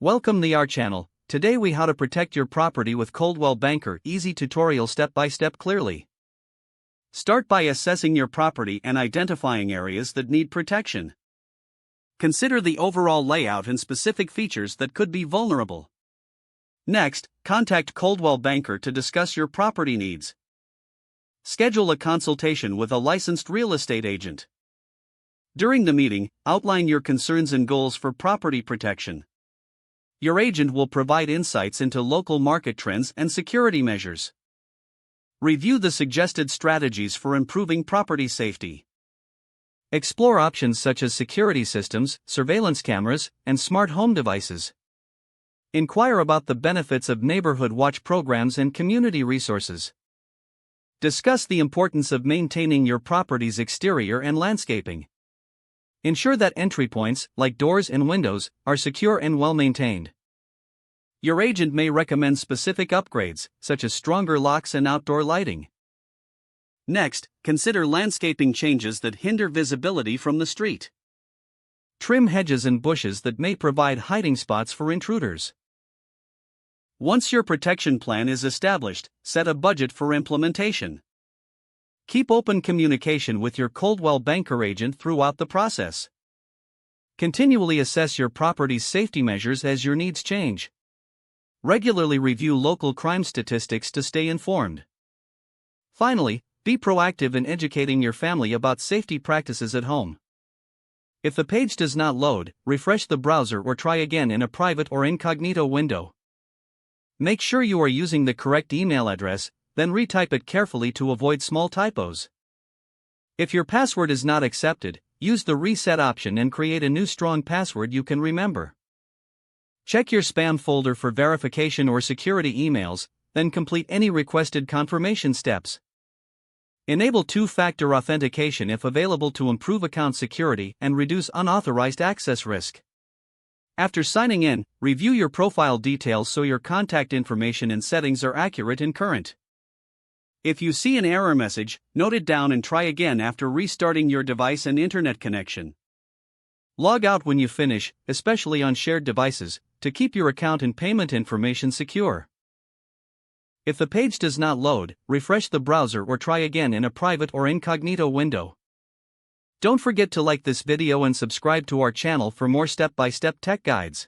Welcome to our channel. Today we how to protect your property with Coldwell Banker. Easy tutorial step by step clearly. Start by assessing your property and identifying areas that need protection. Consider the overall layout and specific features that could be vulnerable. Next, contact Coldwell Banker to discuss your property needs. Schedule a consultation with a licensed real estate agent. During the meeting, outline your concerns and goals for property protection. Your agent will provide insights into local market trends and security measures. Review the suggested strategies for improving property safety. Explore options such as security systems, surveillance cameras, and smart home devices. Inquire about the benefits of neighborhood watch programs and community resources. Discuss the importance of maintaining your property's exterior and landscaping. Ensure that entry points, like doors and windows, are secure and well maintained. Your agent may recommend specific upgrades, such as stronger locks and outdoor lighting. Next, consider landscaping changes that hinder visibility from the street. Trim hedges and bushes that may provide hiding spots for intruders. Once your protection plan is established, set a budget for implementation. Keep open communication with your Coldwell Banker agent throughout the process. Continually assess your property's safety measures as your needs change. Regularly review local crime statistics to stay informed. Finally, be proactive in educating your family about safety practices at home. If the page does not load, refresh the browser or try again in a private or incognito window. Make sure you are using the correct email address, then retype it carefully to avoid small typos. If your password is not accepted, use the reset option and create a new strong password you can remember. Check your spam folder for verification or security emails, then complete any requested confirmation steps. Enable two-factor authentication if available to improve account security and reduce unauthorized access risk. After signing in, review your profile details so your contact information and settings are accurate and current. If you see an error message, note it down and try again after restarting your device and internet connection. Log out when you finish, especially on shared devices, to keep your account and payment information secure. If the page does not load, refresh the browser or try again in a private or incognito window. Don't forget to like this video and subscribe to our channel for more step-by-step tech guides.